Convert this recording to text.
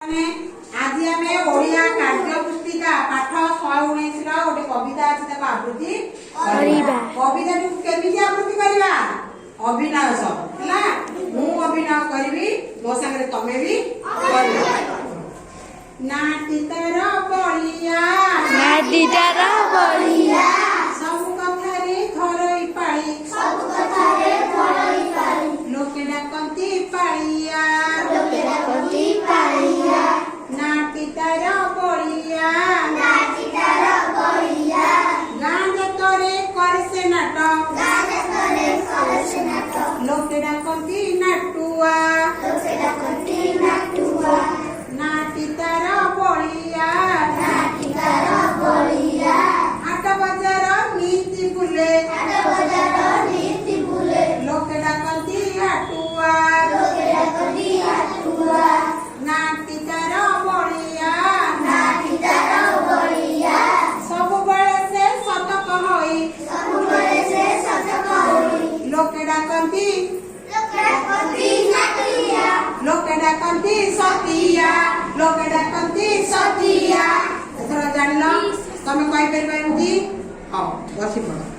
आज आम ओडिया कार्य पुस्तिका पाठ 119 गोटे कविता अच्छी आवृत्ति कविता केमी आवृत्ति करवा अभिनय सब है मु अभिनय करी मो संगे तमे भी नाटितर बलिया सब कथारे थरई पाली लोके डाकती पालिया नाटितर बलिया गाँ जतरे करे से नाटक लोके डाकती नाटुआ नाटितर बलिया हाट बजार नीति बुले लोके डाकती हाटुआ नाटितर बलिया सब बड़े से सतक होई लोके डाकती सतिया लोके डाकती सतिया एथरा जानलो तमे कहि परबे एमती हां बसी पड़।